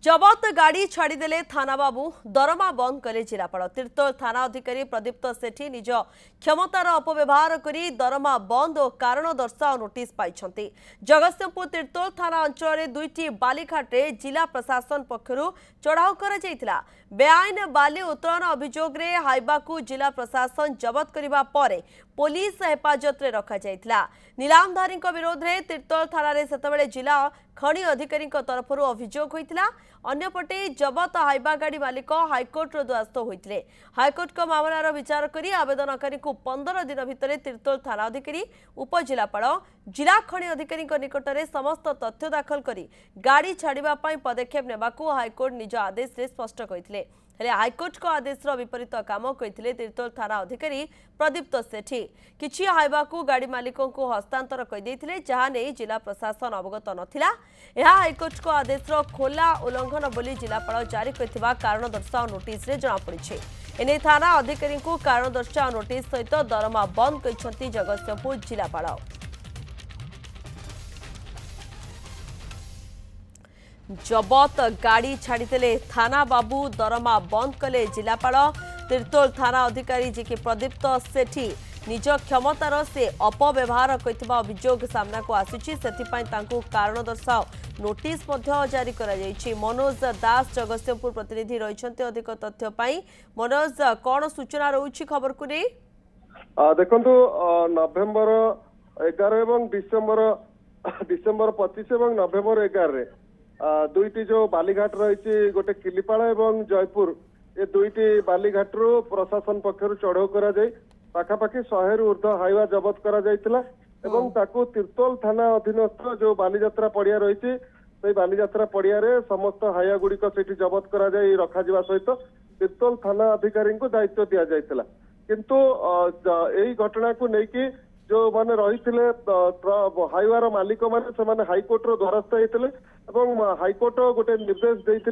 जबत गाड़ी छाड़देले थाना बाबू दरमा बंद कले जिलापाल तीर्तोल थाना अधिकारी प्रदीप्त सेठी निज क्षमतार अपव्यवहार करी दरमा बंद और कारण दर्शाओ नोटिस पाई। जगतसिंहपुर तीर्तोल थाना अंचल दुईटी बालीघाटे जिला प्रशासन पक्षर चढ़ाऊ कर बेआईन बाली उत्तोलन अभियोग हाइबा को जिला प्रशासन जबत करने पर पुलिस हेफाजत में रखा नीलामधारी विरोध में तीर्तोल थाना से जिला खनि अधिकारी तरफ अभियोग होता। अन्यपटे जबत हाइबा गाड़ी मालिक हाइकोर्ट द्वारस्थ होते। हाइकोर्ट मामलार विचार करी आवेदनकारी को 15 दिन भितर तीर्तोल थाना अधिकारी उपजिलापाल जिला खनि अधिकारी निकट में समस्त तथ्य दाखल करी गाड़ी छाड़ापी पदक्षेप नेबाकू हाइकोर्ट निज आदेश में स्पष्ट करते। हेले हाइकोर्ट को आदेश विपरीत काम करते तीर्तोल थाना अधिकारी प्रदीप्त सेठी किछि हाइबा को गाड़ी मालिकों को हस्तांतर कर जहां नहीं जिला प्रशासन अवगत नथिला। यह हाइकोर्ट को आदेश खोला उल्लंघन बोली जिलापाल जारी करथिबा कारण दर्शाओ नोटिस रे जଣାपड़ी। एने थाना अधिकारी को कारण दर्शाओ नोटिस सहित दरमा बंद करछंती जगतसिंहपुर जिलापाल। जबत गाड़ी छाड़देले थाना बाबू दरमा बंद कले जिलापाल तीर्तोल थाना अधिकारी जी के प्रदीप्त सेठी निज क्षमतार से अपव्यवहार करथिबा अभियोग सामना को आसीछि। सेथिपाई तांकु कारण दर्शाओ नोटिस जारी करा जायछि। मनोज दास जगतसिंहपुर प्रतिनिधि रहिछन्ते अधिक तथ्य पाई। मनोज कोन सूचना रहउछि खबर को नै देखंतु नवेम्बर 11 एवं डिसेंबर 25 एवं नवेम्बर 11 रे दुईटी जो बालीघाट रही गोटे किलिपाड़ एवं जयपुर ये दुईटी बालीघाट रु प्रशासन पक्षर चढ़ाऊ करा जाय पाखापाखि 100 रु ऊर्ध्व हाइवा जबत करा जायतिला एवं ताकू तीर्तोल थाना अधीनस्थ जो बालीजात्रा पड़िया रही बालीजात्रा पड़िया रे समस्त हाइवा गुड़िक सेठी जबत करा जाय रखा जिबा सहित तीर्तोल थाना अधिकारी को दायित्व दिया जायतिला। किंतु एई घटना को लेकिन जो माने रही हाइवार मालिक माने से हाइकोर्ट द्वारस्थ होते हाइकोर्ट गोटे निर्देश देते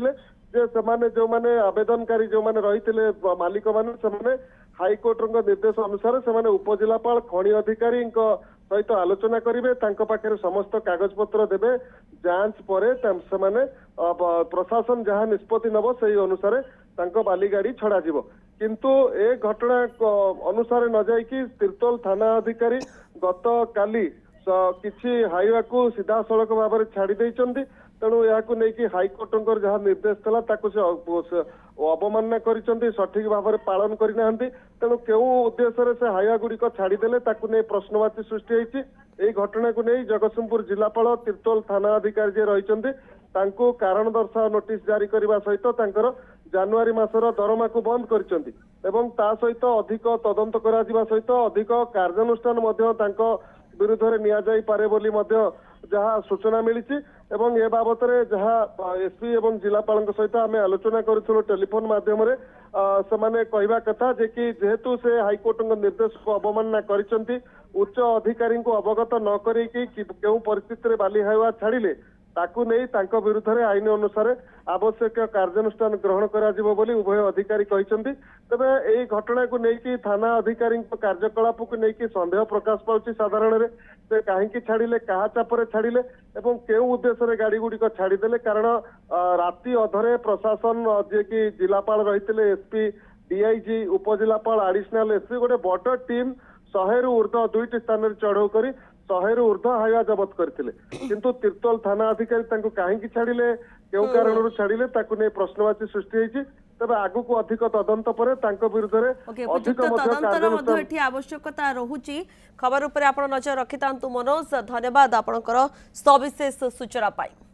जो माने आवेदनकारी जो माने रही मालिक माने हाइकोर्ट निर्देश अनुसार से उपजिलापाल खनि अधिकारी सहित आलोचना करेंगे पाखे समस्त कागज पत्र देवे जांच पर प्रशासन जहाँ निष्पत्ति नब से अनुसार बाली गाड़ी छड़ा जीव। किंतु ए घटना अनुसार न जाइकी तीर्तोल थाना अधिकारी गत काली किछि हाइवा को सीधा सड़क भाव में छाड़ी देइचंदी। तेणु या हाइकोर्ट जहाँ निर्देश था से अवमानना करिसेंती सठिक भाव में पालन करना। तेणु केउ उद्देश्य से हाइवा गुड़िक छाड़देले प्रश्नवाची सृष्टि होती। यही घटना को नहीं जगतसिंहपुर जिलापाल तीर्तोल थाना अधिकारी जी रही कारण दर्शाओ नोटिस जारी करने सहित जानुआरी मासर दरमा को बंद करछंती एवं ता सहित अधिक तदंत करा जिबा सहित अधिक कार्यानुष्ठान विरुद्ध में निया जाई पारे बोली जहाँ सूचना मिली एवं ए बाबत जहाँ एसपी एवं जिलापाल सहित आम आलोचना करूँ टेलीफोन माध्यम से कहवा कथा जे कि जेहेतु से हाइकोर्ट निर्देश को अवमानना करिसेंती उच्च अधिकारी को अवगत न करिकी केउ परिस्थिति रे बाली हाइवा छाड़िले ताकू नहीं तांको विरुद्ध में आईन अनुसार आवश्यक कार्यानुष्ठान ग्रहण करा जिवो बोली उभय अधिकारी कहते। तेबे यही घटना को लेकिन थाना अधिकारी कार्यकलाप को लेकिन संदेह प्रकाश पाउछि साधारण रे से कहीं छाड़िले क्या चापर छाड़िले एवं केउ उद्देश्य गाड़ी गुड़िक छाड़देले कारण राति अधरे प्रशासन जे कि जिलापाल रही एसपी डीआईजी उपजिलापाल आडिशनाल एसपी गोटे बड़ टीम 100 रु ऊर्ध्व दुईटी स्थान चढ़ाऊ कर 100 रु ऊर्ध्व हाइवा जबत करथिले। किंतु तीर्तोल थाना अधिकारी तांको काहेकि छाड़िले केउ कारणरू छाड़िले ताकु नै प्रश्नवाची सृष्टि होईछि। तबे आगु को अधिक तदंत परे तांको विरुद्ध रे अधिक कार्यानुष्ठान आवश्यकता रहुछि। खबर ऊपर आपण नजर रखितांतु मनोज धन्यवाद आपणकर सविशेष सूचना पाई।